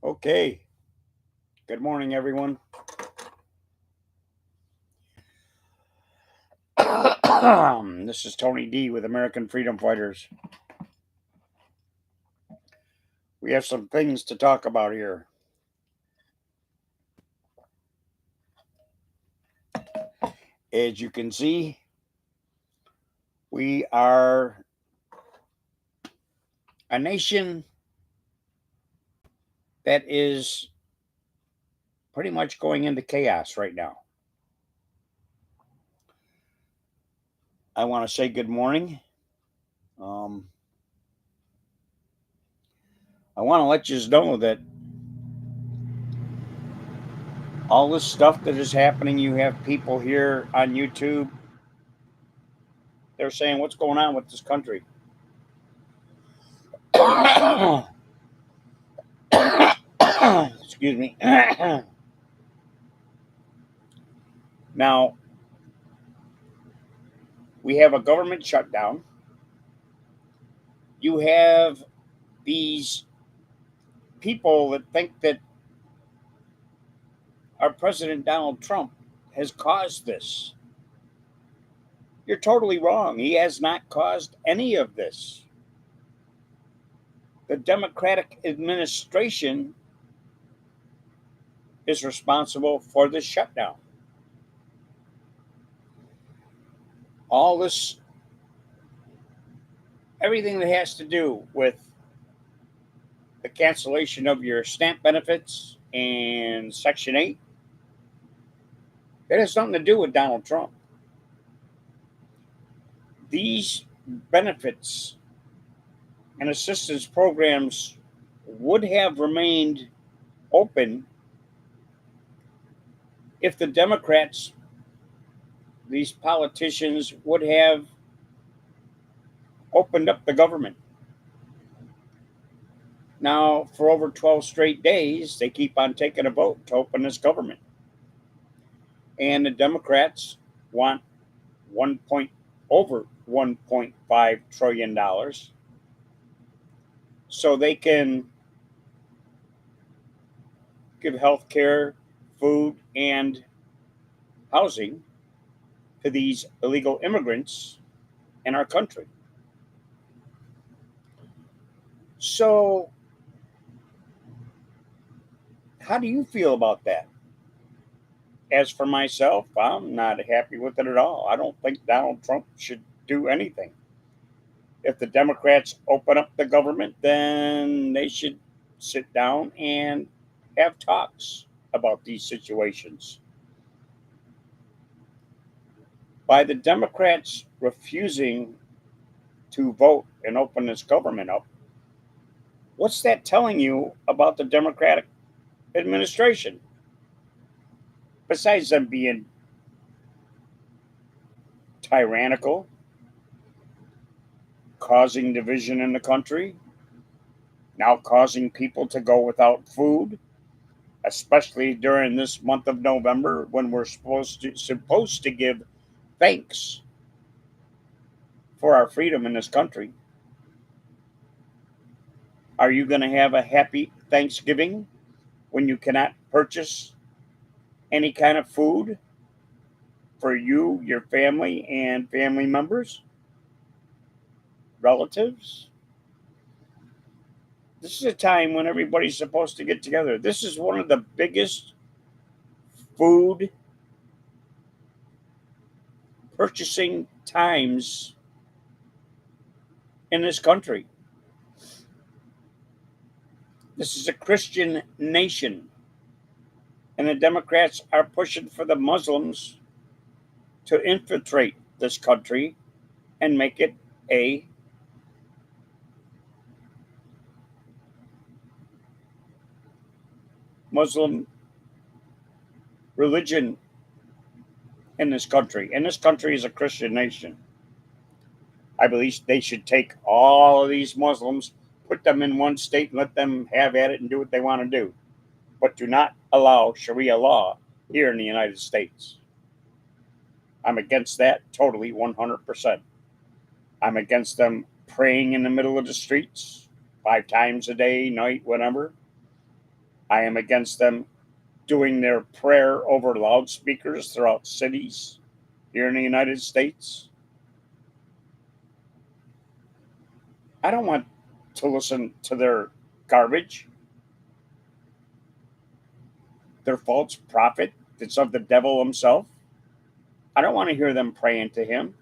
Okay. Good morning, everyone. This is Tony D with American Freedom Fighters. We have some things to talk about here. As you can see, we are a nation that is pretty much going into chaos right now. I want to say good morning. I want to let you know that all this stuff that is happening, you have people here on YouTube. They're saying, what's going on with this country? Excuse me. Now, we have a government shutdown. You have these people that think that our President Donald Trump has caused this. You're totally wrong. He has not caused any of this. The Democratic administration is responsible for the shutdown. All this, everything that has to do with the cancellation of your SNAP benefits and Section 8, it has nothing to do with Donald Trump. These benefits and assistance programs would have remained open if the Democrats, these politicians, would have opened up the government. Now, for over 12 straight days, they keep on taking a vote to open this government. And the Democrats want over $1.5 trillion so they can give health care, food, and housing to these illegal immigrants in our country. So, how do you feel about that? As for myself, I'm not happy with it at all. I don't think Donald Trump should do anything. If the Democrats open up the government, then they should sit down and have talks about these situations. By the Democrats refusing to vote and open this government up, what's that telling you about the Democratic administration? Besides them being tyrannical, causing division in the country, now causing people to go without food, especially during this month of November when we're supposed to give thanks for our freedom in this country. Are you going to have a happy Thanksgiving when you cannot purchase any kind of food for you, your family, and family members, relatives? This is a time when everybody's supposed to get together. This is one of the biggest food purchasing times in this country. This is a Christian nation, and the Democrats are pushing for the Muslims to infiltrate this country and make it a Muslim religion in this country. And this country is a Christian nation. I believe they should take all of these Muslims, put them in one state, and let them have at it and do what they want to do. But do not allow Sharia law here in the United States. I'm against that totally 100%. I'm against them praying in the middle of the streets 5 times a day, night, whatever. I am against them doing their prayer over loudspeakers throughout cities here in the United States. I don't want to listen to their garbage, their false prophet that's of the devil himself. I don't want to hear them praying to him.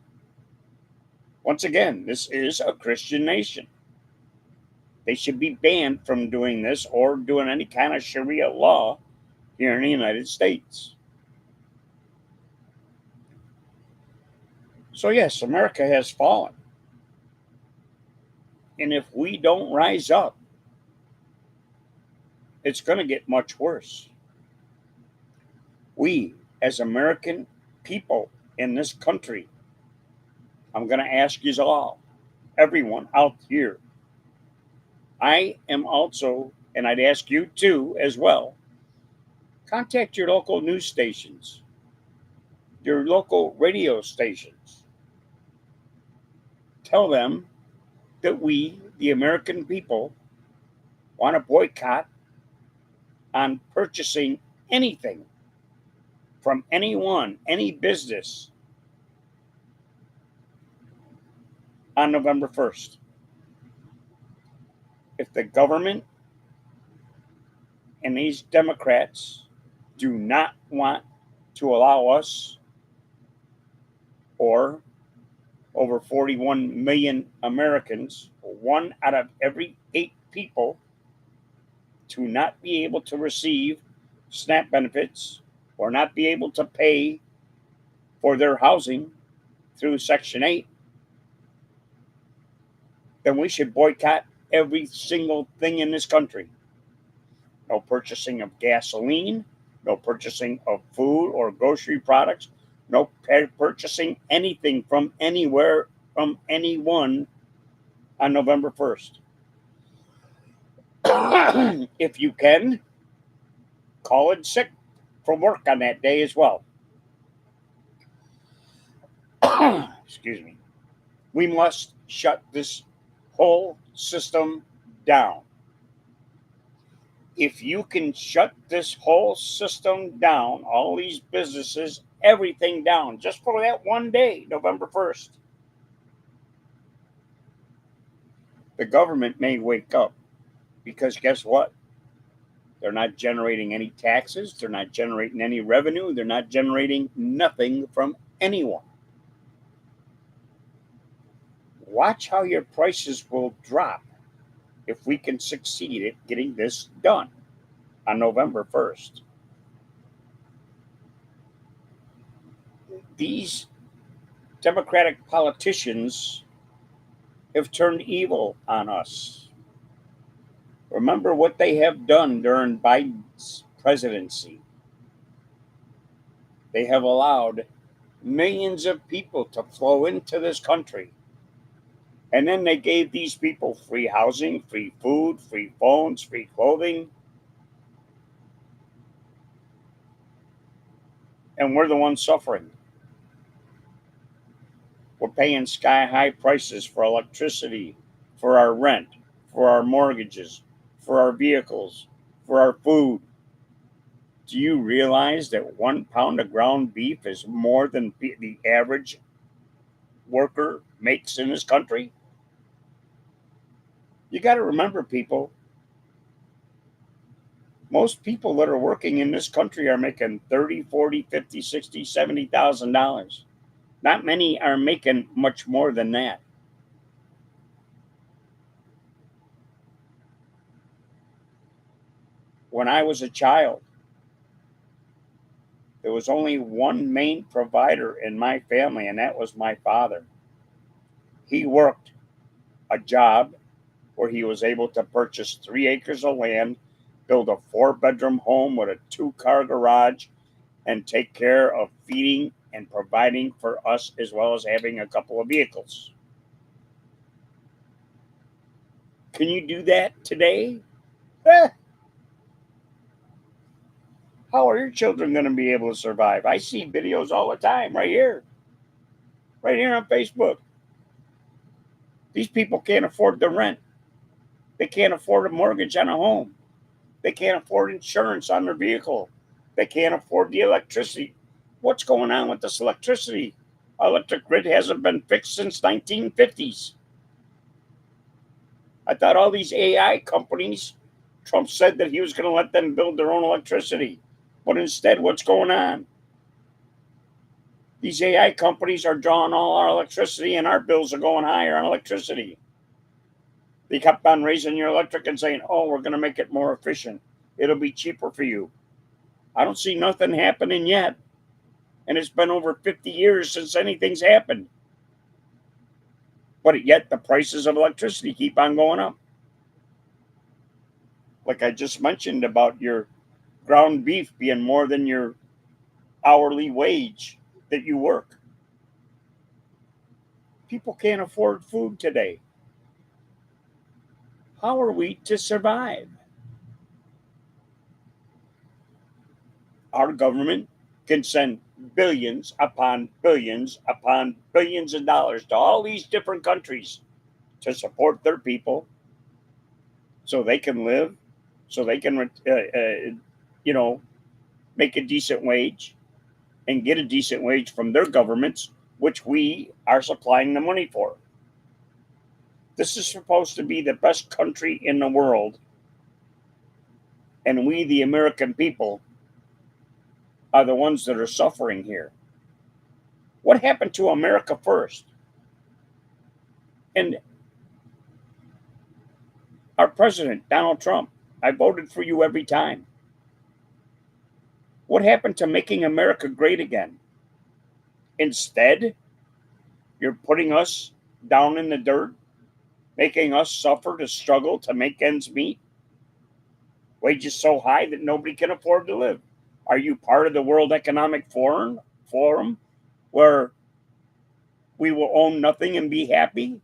Once again, this is a Christian nation. They should be banned from doing this or doing any kind of Sharia law here in the United States. So, yes, America has fallen. And if we don't rise up, it's going to get much worse. We, as American people in this country, I'm going to ask you all, everyone out here, I am also, and I'd ask you too as well, contact your local news stations, your local radio stations. Tell them that we, the American people, want to boycott on purchasing anything from anyone, any business on November 1st. If the government and these Democrats do not want to allow us or over 41 million Americans, one out of every 8 people, to not be able to receive SNAP benefits or not be able to pay for their housing through Section 8, then we should boycott every single thing in this country. No purchasing of gasoline, no purchasing of food or grocery products, no purchasing anything from anywhere, from anyone on November 1st. If you can, call in sick from work on that day as well. Excuse me. We must shut this whole system down. If you can shut this whole system down, all these businesses, everything down, just for that one day, November 1st, the government may wake up, because guess what? They're not generating any taxes. They're not generating any revenue. They're not generating nothing from anyone. Watch how your prices will drop if we can succeed at getting this done on November 1st. These Democratic politicians have turned evil on us. Remember what they have done during Biden's presidency. They have allowed millions of people to flow into this country. And then they gave these people free housing, free food, free phones, free clothing. And we're the ones suffering. We're paying sky-high prices for electricity, for our rent, for our mortgages, for our vehicles, for our food. Do you realize that 1 pound of ground beef is more than the average worker makes in this country? You got to remember, people, most people that are working in this country are making $30,000, $40,000, $50,000, $60,000, $70,000. Not many are making much more than that. When I was a child, there was only one main provider in my family, and that was my father. He worked a job where he was able to purchase 3 acres of land, build a 4-bedroom home with a 2-car garage, and take care of feeding and providing for us, as well as having a couple of vehicles. Can you do that today? How are your children going to be able to survive? I see videos all the time right here on Facebook. These people can't afford the rent. They can't afford a mortgage on a home. They can't afford insurance on their vehicle. They can't afford the electricity. What's going on with this electricity? Electric grid hasn't been fixed since 1950s. I thought all these AI companies, Trump said that he was going to let them build their own electricity. But instead, what's going on? These AI companies are drawing all our electricity and our bills are going higher on electricity. They kept on raising your electric and saying, oh, we're going to make it more efficient. It'll be cheaper for you. I don't see nothing happening yet. And it's been over 50 years since anything's happened. But yet the prices of electricity keep on going up. Like I just mentioned about your ground beef being more than your hourly wage that you work. People can't afford food today. How are we to survive? Our government can send billions upon billions upon billions of dollars to all these different countries to support their people so they can live, so they can, make a decent wage and get a decent wage from their governments, which we are supplying the money for. This is supposed to be the best country in the world. And we, the American people, are the ones that are suffering here. What happened to America first? And our president, Donald Trump, I voted for you every time. What happened to making America great again? Instead, you're putting us down in the dirt, making us suffer to struggle to make ends meet. Wages so high that nobody can afford to live. Are you part of the World Economic Forum where we will own nothing and be happy?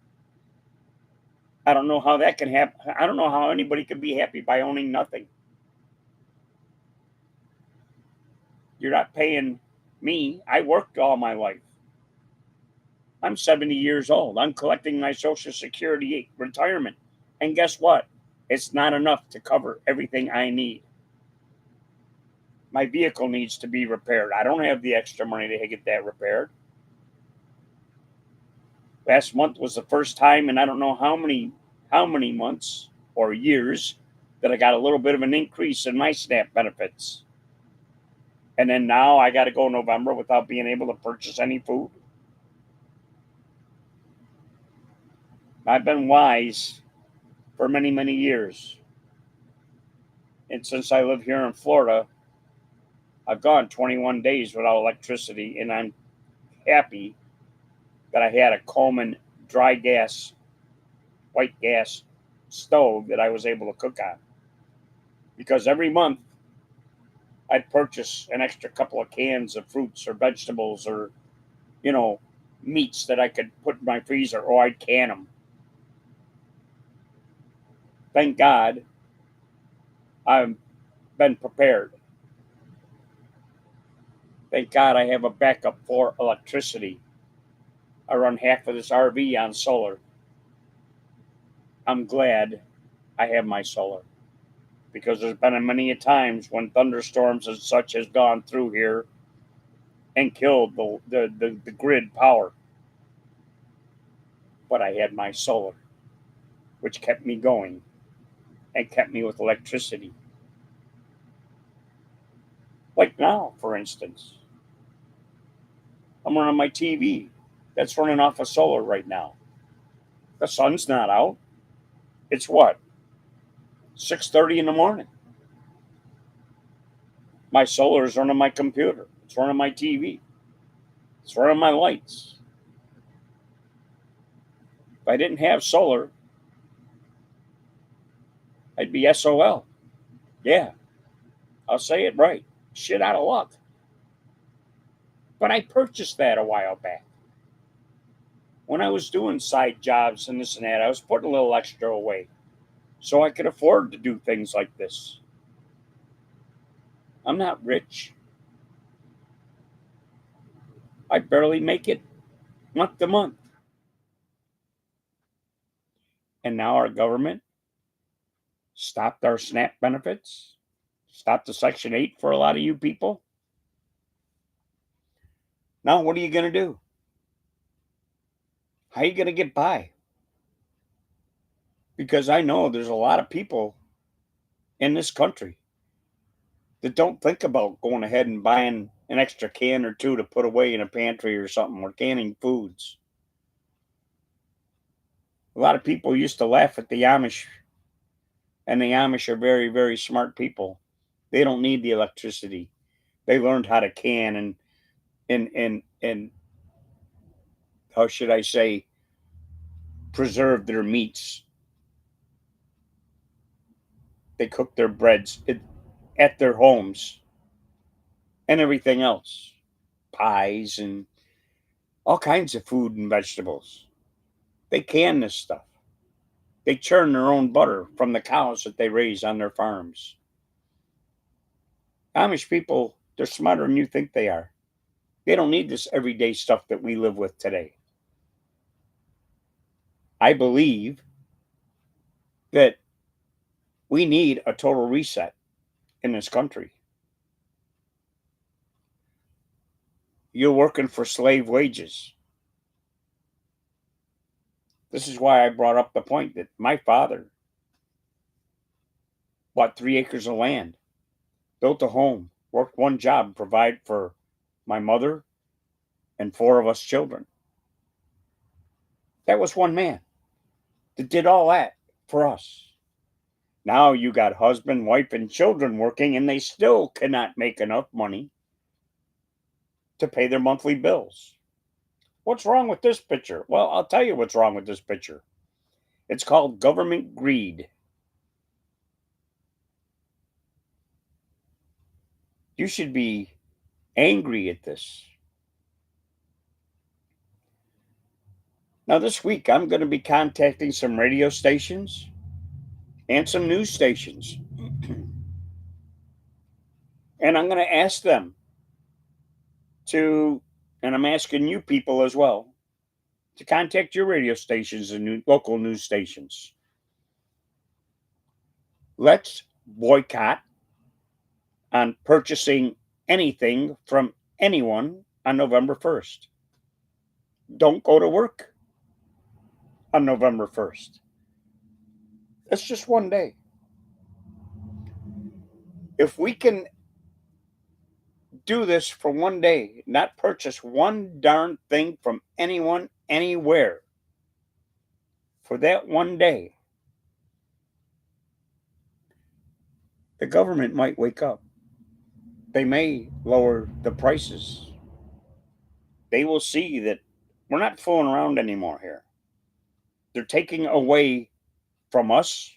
I don't know how that can happen. I don't know how anybody can be happy by owning nothing. You're not paying me. I worked all my life. I'm 70 years old. I'm collecting my Social Security retirement. And guess what? It's not enough to cover everything I need. My vehicle needs to be repaired. I don't have the extra money to get that repaired. Last month was the first time in I don't know how many months or years that I got a little bit of an increase in my SNAP benefits. And then now I got to go November without being able to purchase any food. I've been wise for many, many years. And since I live here in Florida, I've gone 21 days without electricity, and I'm happy that I had a Coleman dry gas, white gas stove that I was able to cook on. Because every month I'd purchase an extra couple of cans of fruits or vegetables or, meats that I could put in my freezer, or I'd can them. Thank God I've been prepared. Thank God I have a backup for electricity. I run half of this RV on solar. I'm glad I have my solar because there's been many times when thunderstorms and such has gone through here and killed the grid power. But I had my solar, which kept me going and kept me with electricity. Like now, for instance, I'm running my TV. That's running off of solar right now. The sun's not out. It's what? 6:30 in the morning. My solar is running my computer. It's running my TV. It's running my lights. If I didn't have solar, I'd be SOL. Yeah, I'll say it right. Shit out of luck. But I purchased that a while back. When I was doing side jobs and this and that, I was putting a little extra away so I could afford to do things like this. I'm not rich. I barely make it month to month. And now our government stopped our SNAP benefits, stopped the Section 8 for a lot of you people. Now, what are you going to do? How are you going to get by? Because I know there's a lot of people in this country that don't think about going ahead and buying an extra can or two to put away in a pantry or something, or canning foods. A lot of people used to laugh at the Amish, and the Amish are very, very smart people. They don't need the electricity. They learned how to can and how should I say, preserve their meats. They cook their breads at their homes and everything else, pies and all kinds of food and vegetables. They can this stuff. They churn their own butter from the cows that they raise on their farms. Amish people, they're smarter than you think they are. They don't need this everyday stuff that we live with today. I believe that we need a total reset in this country. You're working for slave wages. This is why I brought up the point that my father bought 3 acres of land, built a home, worked one job, provide for my mother and four of us children. That was one man that did all that for us. Now you got husband, wife, and children working, and they still cannot make enough money to pay their monthly bills. What's wrong with this picture? Well, I'll tell you what's wrong with this picture. It's called government greed. You should be angry at this. Now, this week, I'm going to be contacting some radio stations and some news stations. And I'm going to ask them to, and I'm asking you people as well, to contact your radio stations and local news stations. Let's boycott on purchasing anything from anyone on November 1st. Don't go to work on November 1st. That's just one day. If we can do this for one day, not purchase one darn thing from anyone, anywhere, for that one day, the government might wake up. They may lower the prices. They will see that we're not fooling around anymore here. They're taking away from us,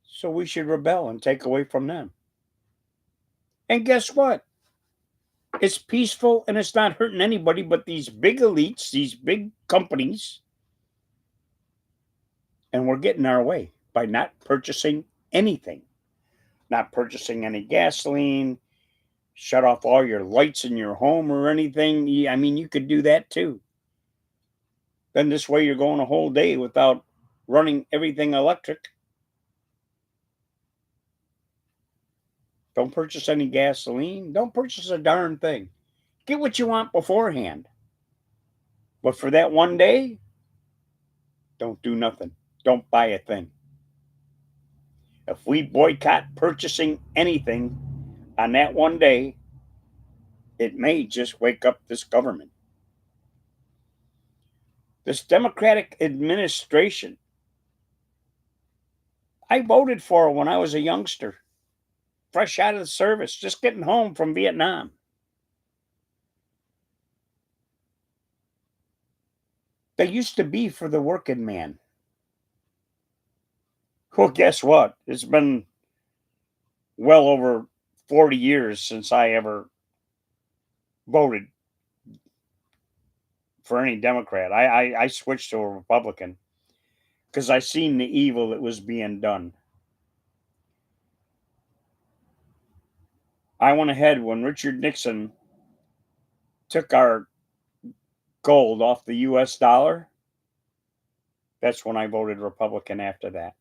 so we should rebel and take away from them. And guess what? It's peaceful and it's not hurting anybody but these big elites, these big companies. And we're getting our way by not purchasing anything, not purchasing any gasoline, shut off all your lights in your home or anything. I mean, you could do that too. Then this way you're going a whole day without running everything electric. Don't purchase any gasoline. Don't purchase a darn thing. Get what you want beforehand. But for that one day, don't do nothing. Don't buy a thing. If we boycott purchasing anything on that one day, it may just wake up this government. This Democratic administration, I voted for when I was a youngster, fresh out of the service, just getting home from Vietnam. They used to be for the working man. Well, guess what? It's been well over 40 years since I ever voted for any Democrat. I switched to a Republican because I seen the evil that was being done. I went ahead when Richard Nixon took our gold off the US dollar. That's when I voted Republican after that.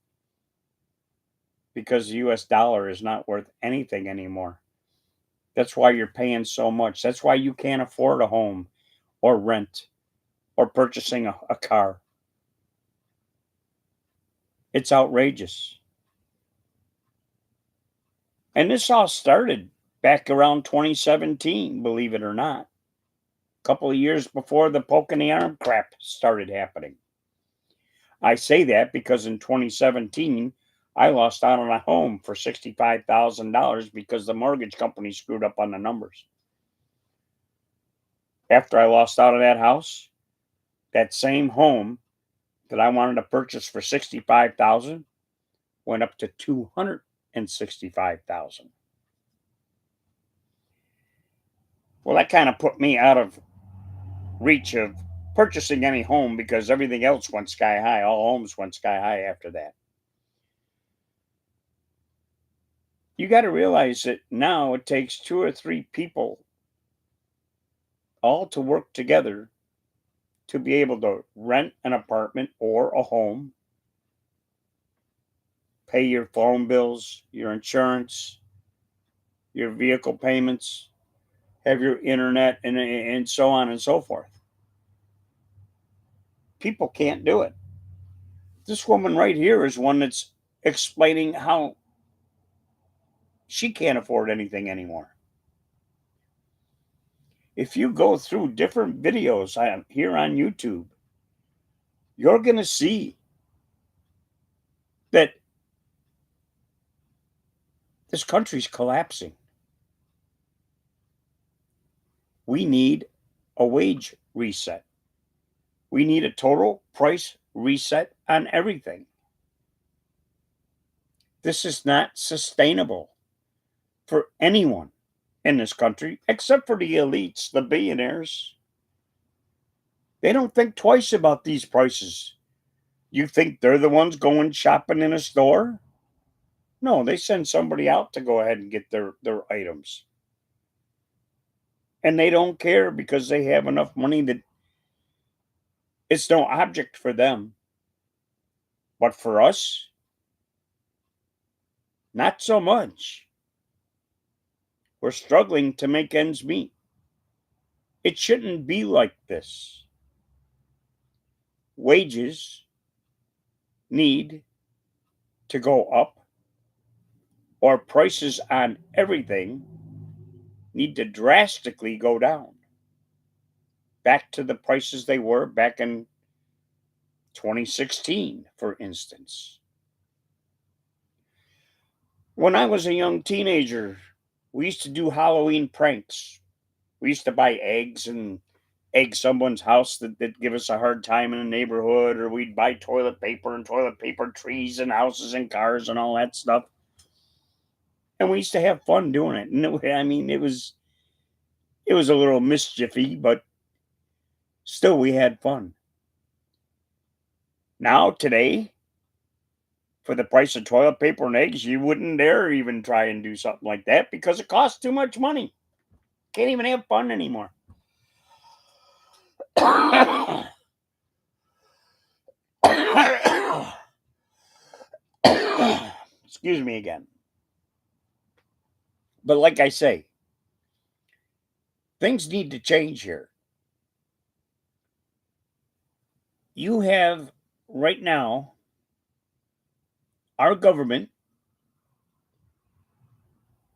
because the US dollar is not worth anything anymore. That's why you're paying so much. That's why you can't afford a home or rent or purchasing a car. It's outrageous. And this all started back around 2017, believe it or not. A couple of years before the poke in the arm crap started happening. I say that because in 2017, I lost out on a home for $65,000 because the mortgage company screwed up on the numbers. After I lost out on that house, that same home that I wanted to purchase for 65,000 went up to 265,000. Well, that kind of put me out of reach of purchasing any home because everything else went sky high. All homes went sky high after that. You got to realize that now it takes two or three people all to work together to be able to rent an apartment or a home, pay your phone bills, your insurance, your vehicle payments, have your internet, and so on and so forth. People can't do it. This woman right here is one that's explaining how she can't afford anything anymore. If you go through different videos here on YouTube, you're going to see that this country's collapsing. We need a wage reset. We need a total price reset on everything. This is not sustainable for anyone in this country except for the elites, the billionaires. They don't think twice about these prices. You think they're the ones going shopping in a store? No, they send somebody out to go ahead and get their items. And they don't care because they have enough money that it's no object for them. But for us, not so much. We're struggling to make ends meet. It shouldn't be like this. Wages need to go up, or prices on everything need to drastically go down back to the prices they were back in 2016, for instance. When I was a young teenager, we used to do Halloween pranks. We used to buy eggs and egg someone's house that give us a hard time in the neighborhood, or we'd buy toilet paper and toilet paper trees and houses and cars and all that stuff. And we used to have fun doing it. And I mean, it was a little mischiefy, but still we had fun. Now today, for the price of toilet paper and eggs, you wouldn't dare even try and do something like that because it costs too much money. Can't even have fun anymore. Excuse me again. But like I say, things need to change here. You have right now our government,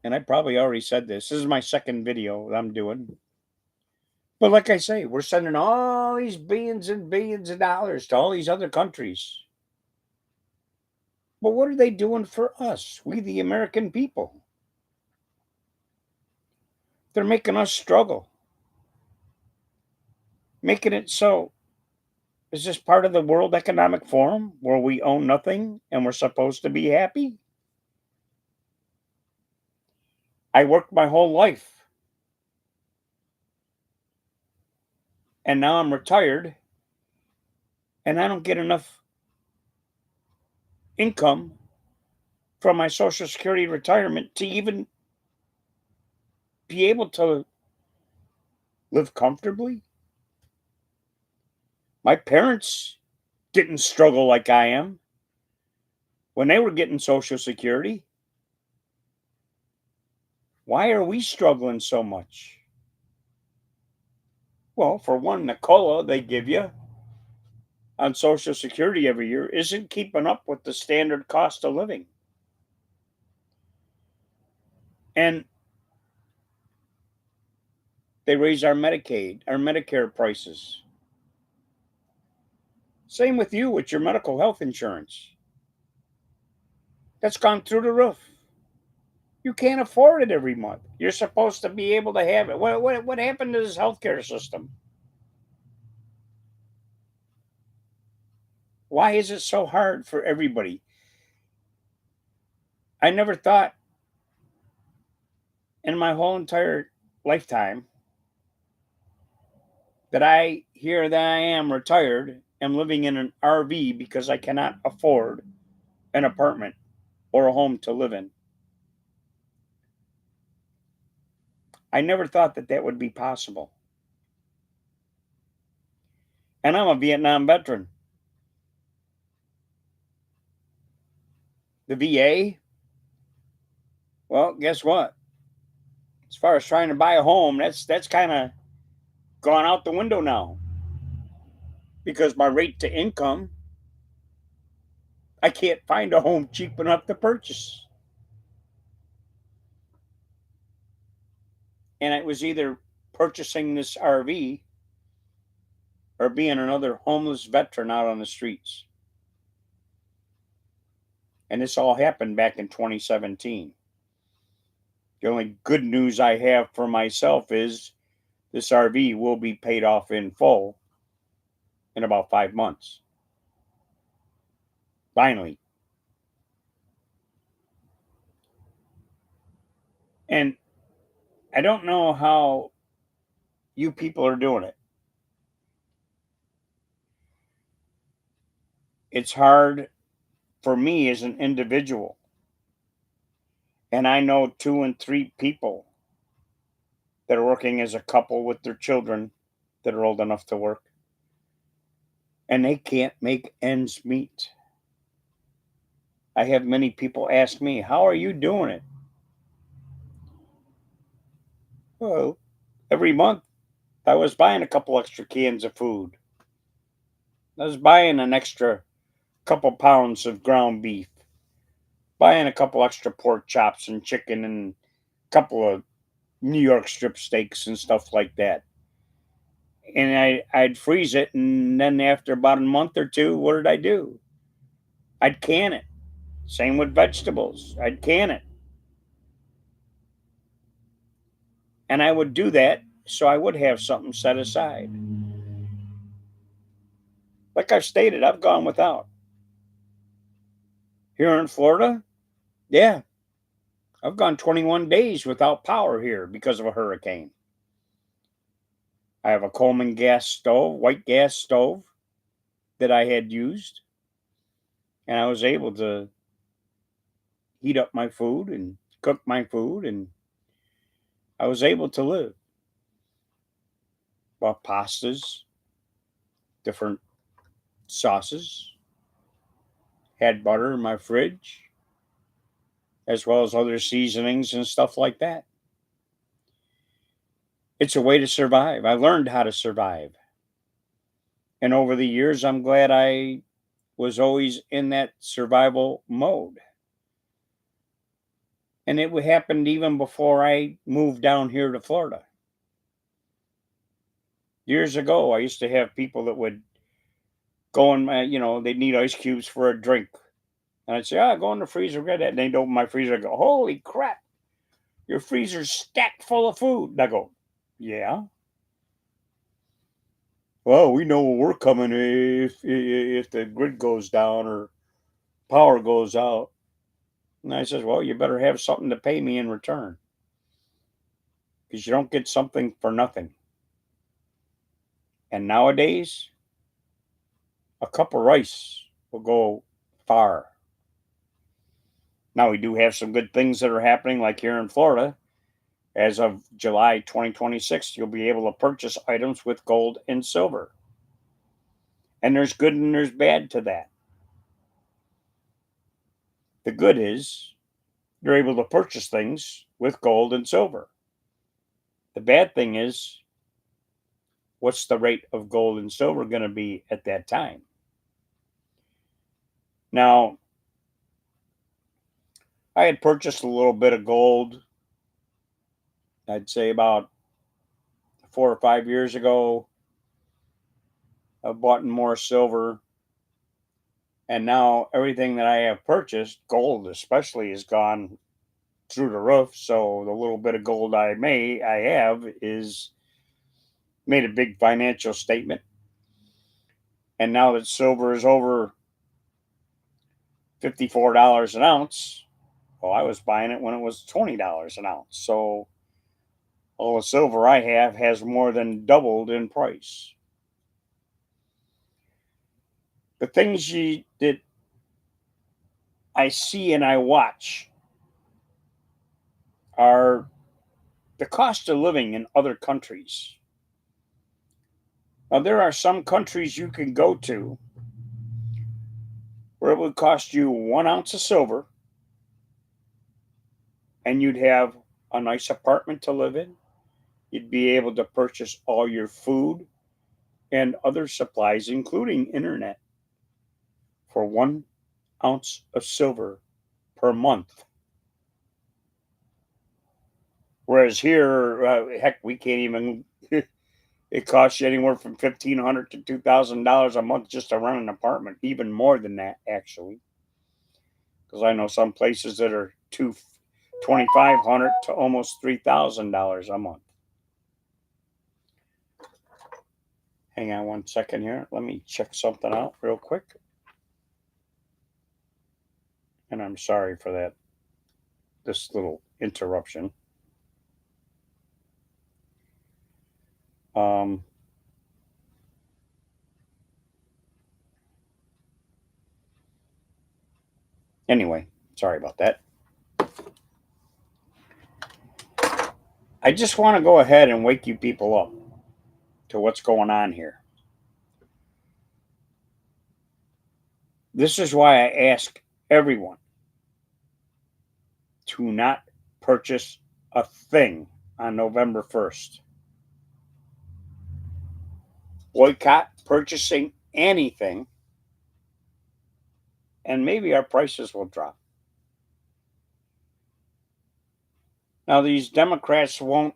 and I probably already said this. This is my second video that I'm doing. But like I say, we're sending all these billions and billions of dollars to all these other countries. But what are they doing for us, we the American people? They're making us struggle. Making it so, is this part of the World Economic Forum where we own nothing and we're supposed to be happy? I worked my whole life and now I'm retired and I don't get enough income from my Social Security retirement to even be able to live comfortably. My parents didn't struggle like I am. when they were getting Social Security. Why are we struggling so much? Well, for one, the COLA they give you on Social Security every year isn't keeping up with the standard cost of living. And they raise our Medicaid, our Medicare prices. Same with you with your medical health insurance. That's gone through the roof. You can't afford it every month. You're supposed to be able to have it. What happened to this healthcare system? Why is it so hard for everybody? I never thought in my whole entire lifetime that here that I am retired, am living in an RV because I cannot afford an apartment or a home to live in. I never thought that that would be possible. And I'm a Vietnam veteran. The VA, well, guess what? As far as trying to buy a home, that's kind of gone out the window now because my rate to income, I can't find a home cheap enough to purchase. And it was either purchasing this RV or being another homeless veteran out on the streets. And this all happened back in 2017. The only good news I have for myself is this RV will be paid off in full in about 5 months. Finally. And I don't know how you people are doing it. It's hard for me as an individual. And I know 2 and 3 people that are working as a couple with their children that are old enough to work. And they can't make ends meet. I have many people ask me, how are you doing it? Well, every month I was buying a couple extra cans of food. I was buying an extra couple pounds of ground beef, buying a couple extra pork chops and chicken and a couple of New York strip steaks and stuff like that. And I'd freeze it, and then after about a month or two, what did I do? I'd can it. Same with vegetables. I'd can it. And I would do that so I would have something set aside. Like I've stated, I've gone without. Here in Florida, yeah, I've gone 21 days without power here because of a hurricane. I have a Coleman gas stove, white gas stove that I had used, and I was able to heat up my food and cook my food, and I was able to live. Well, pastas, different sauces, had butter in my fridge, as well as other seasonings and stuff like that. It's a way to survive. I learned how to survive. And over the years, I'm glad I was always in that survival mode. And it happened even before I moved down here to Florida. Years ago, I used to have people that would go in my, they'd need ice cubes for a drink. And I'd say, go in the freezer, get that. And they'd open my freezer and go, holy crap, your freezer's stacked full of food. And I go, yeah. Well, we know we're coming if the grid goes down or power goes out. And I says, well, you better have something to pay me in return because you don't get something for nothing. And nowadays, a cup of rice will go far. Now, we do have some good things that are happening, like here in Florida. As of July 2026, you'll be able to purchase items with gold and silver. And there's good and there's bad to that. The good is you're able to purchase things with gold and silver. The bad thing is, what's the rate of gold and silver going to be at that time? Now, I had purchased a little bit of gold, I'd say about 4 or 5 years ago. I bought more silver, and now everything that I have purchased, gold especially, has gone through the roof. So the little bit of gold I have is made a big financial statement. And now that silver is over $54 an ounce, well, I was buying it when it was $20 an ounce. So all the silver I have has more than doubled in price. The things that I see and I watch are the cost of living in other countries. Now, there are some countries you can go to where it would cost you 1 ounce of silver and you'd have a nice apartment to live in. You'd be able to purchase all your food and other supplies, including internet, for 1 ounce of silver per month. Whereas here, heck, we can't even. It costs you anywhere from $1,500 to $2,000 a month just to run an apartment. Even more than that, actually, because I know some places that are $2,500 to almost $3,000 a month. Hang on 1 second here. Let me check something out real quick. And I'm sorry for that. This little interruption. Um, anyway, sorry about that. I just want to go ahead and wake you people up to what's going on here. This is why I ask everyone to not purchase a thing on November 1st. Boycott purchasing anything, and maybe our prices will drop. Now, these Democrats won't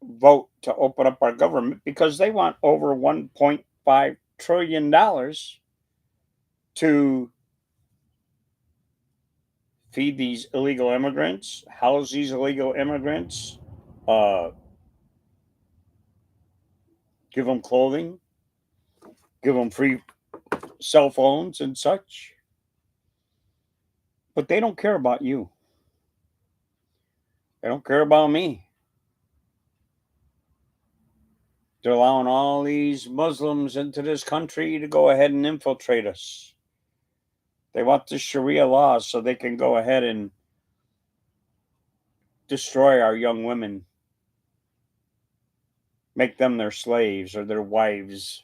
vote to open up our government because they want over $1.5 trillion to feed these illegal immigrants, house these illegal immigrants, uh, give them clothing, give them free cell phones and such. But they don't care about you. They don't care about me. They're allowing all these Muslims into this country to go ahead and infiltrate us. They want the Sharia laws so they can go ahead and destroy our young women, make them their slaves or their wives.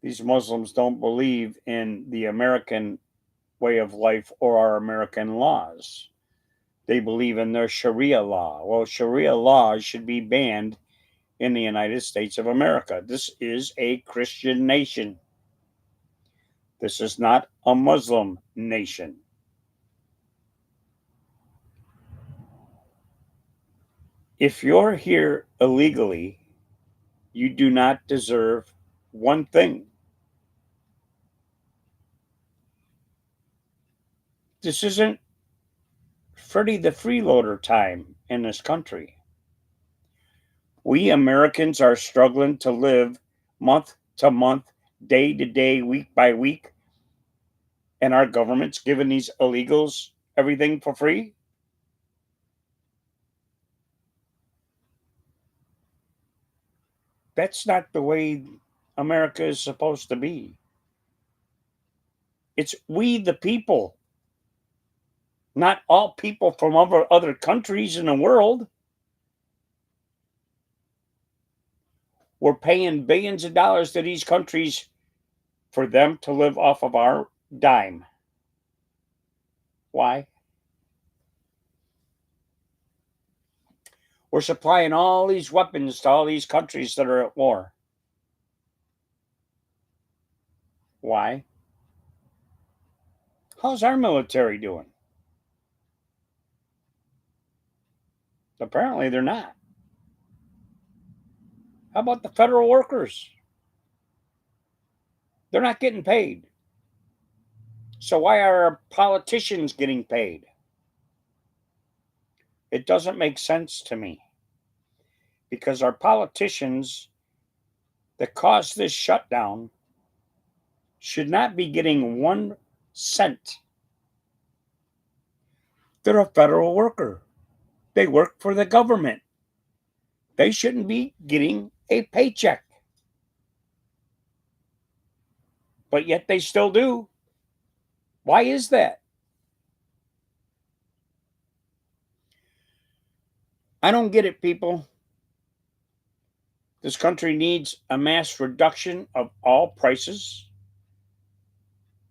These Muslims don't believe in the American way of life or our American laws. They believe in their Sharia law. Well, Sharia laws should be banned in the United States of America. This is a Christian nation. This is not a Muslim nation. If you're here illegally, you do not deserve one thing. This isn't Freddie the Freeloader time in this country. We Americans are struggling to live month to month, day to day, week by week, and our government's giving these illegals everything for free. That's not the way America is supposed to be. It's we the people, not all people from other countries in the world. We're paying billions of dollars to these countries for them to live off of our dime. Why? We're supplying all these weapons to all these countries that are at war. Why? How's our military doing? Apparently, they're not. How about the federal workers? They're not getting paid. So, why are our politicians getting paid? It doesn't make sense to me because our politicians that caused this shutdown should not be getting 1 cent. They're a federal worker, they work for the government. They shouldn't be getting a paycheck, but yet they still do. Why is that? I don't get it, people. This country needs a mass reduction of all prices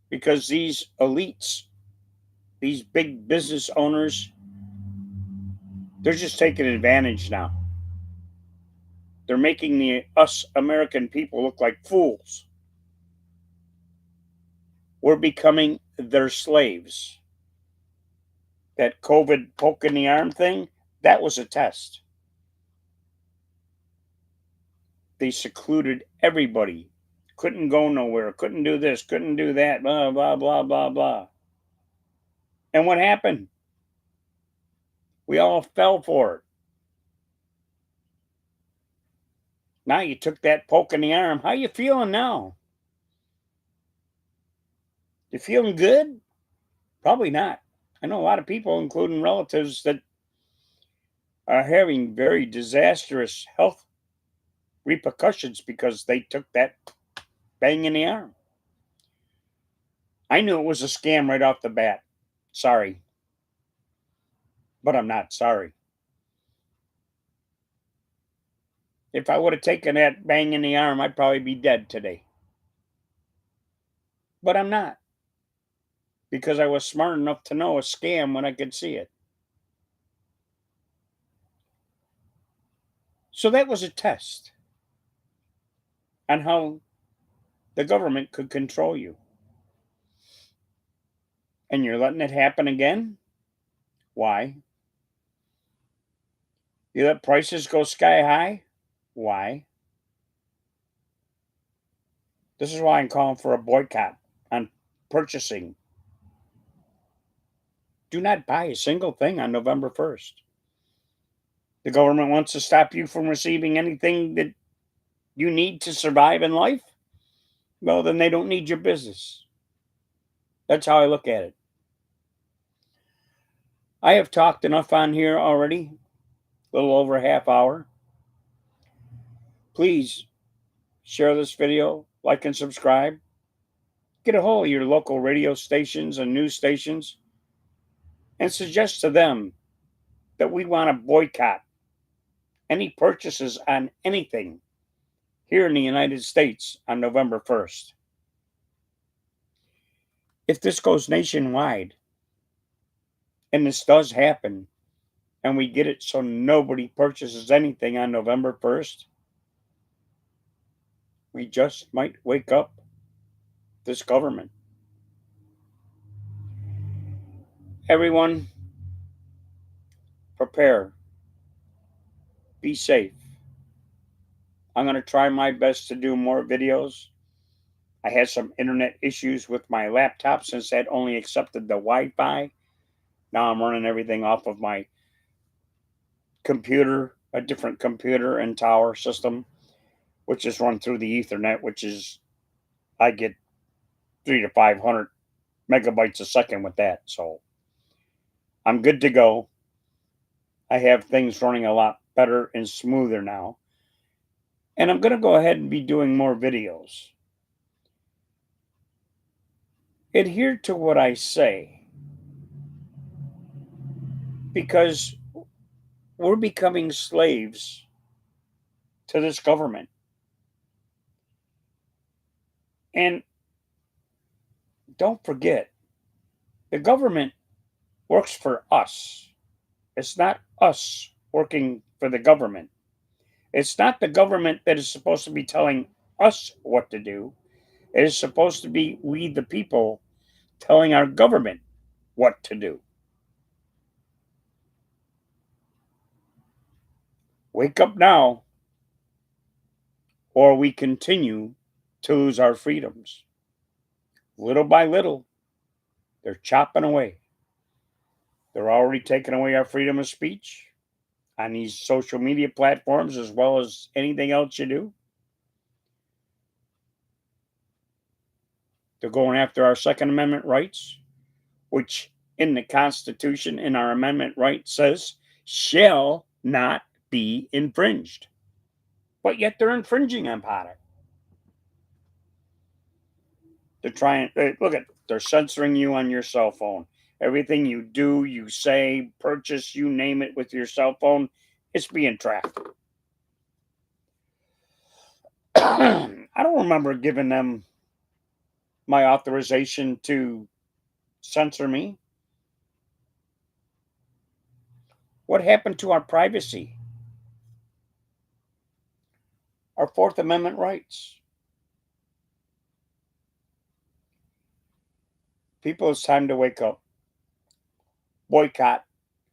because these elites, these big business owners, they're just taking advantage now. They're making us American people look like fools. We're becoming their slaves. That COVID poke in the arm thing, that was a test. They secluded everybody. Couldn't go nowhere, couldn't do this, couldn't do that, blah, blah, blah, blah, blah. And what happened? We all fell for it. Now you took that poke in the arm. How you feeling now? You feeling good? Probably not. I know a lot of people, including relatives, that are having very disastrous health repercussions because they took that bang in the arm. I knew it was a scam right off the bat. Sorry. But I'm not sorry. If I would have taken that bang in the arm, I'd probably be dead today. But I'm not because I was smart enough to know a scam when I could see it. So that was a test on how the government could control you. And you're letting it happen again? Why? You let prices go sky high? Why? This is why I'm calling for a boycott on purchasing. Do not buy a single thing on November 1st. The government wants to stop you from receiving anything that you need to survive in life. Well, then they don't need your business. That's how I look at it. I have talked enough on here already, a little over a half hour. Please share this video, like and subscribe. Get a hold of your local radio stations and news stations and suggest to them that we want to boycott any purchases on anything here in the United States on November 1st. If this goes nationwide and this does happen and we get it so nobody purchases anything on November 1st, we just might wake up this government. Everyone, prepare. Be safe. I'm going to try my best to do more videos. I had some internet issues with my laptop since that only accepted the Wi-Fi. Now I'm running everything off of my computer, a different computer and tower system, which is run through the Ethernet, which is, I get 300 to 500 megabytes a second with that. So I'm good to go. I have things running a lot better and smoother now. And I'm going to go ahead and be doing more videos. Adhere to what I say, because we're becoming slaves to this government. And don't forget, the government works for us. It's not us working for the government. It's not the government that is supposed to be telling us what to do. It is supposed to be we, the people, telling our government what to do. Wake up now, or we continue to lose our freedoms. Little by little, they're chopping away. They're already taking away our freedom of speech on these social media platforms as well as anything else you do. They're going after our Second Amendment rights, which in the Constitution, in our amendment right, says shall not be infringed. But yet they're infringing upon it. They're trying, look at, they're censoring you on your cell phone. Everything you do, you say, purchase, you name it with your cell phone, it's being tracked. I don't remember giving them my authorization to censor me. What happened to our privacy? Our Fourth Amendment rights? People, it's time to wake up. Boycott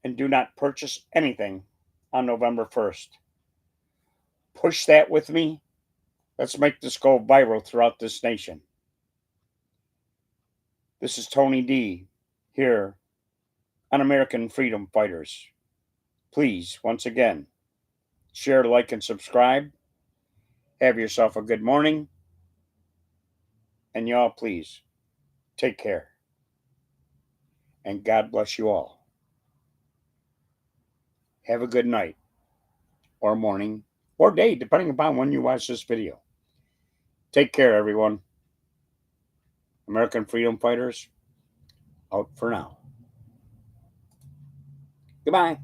and do not purchase anything on November 1st. Push that with me. Let's make this go viral throughout this nation. This is Tony D here on American Freedom Fighters. Please, once again, share, like, and subscribe. Have yourself a good morning. And y'all, please, take care. And God bless you all. Have a good night, or morning, or day, depending upon when you watch this video. Take care, everyone. American Freedom Fighters, out for now. Goodbye.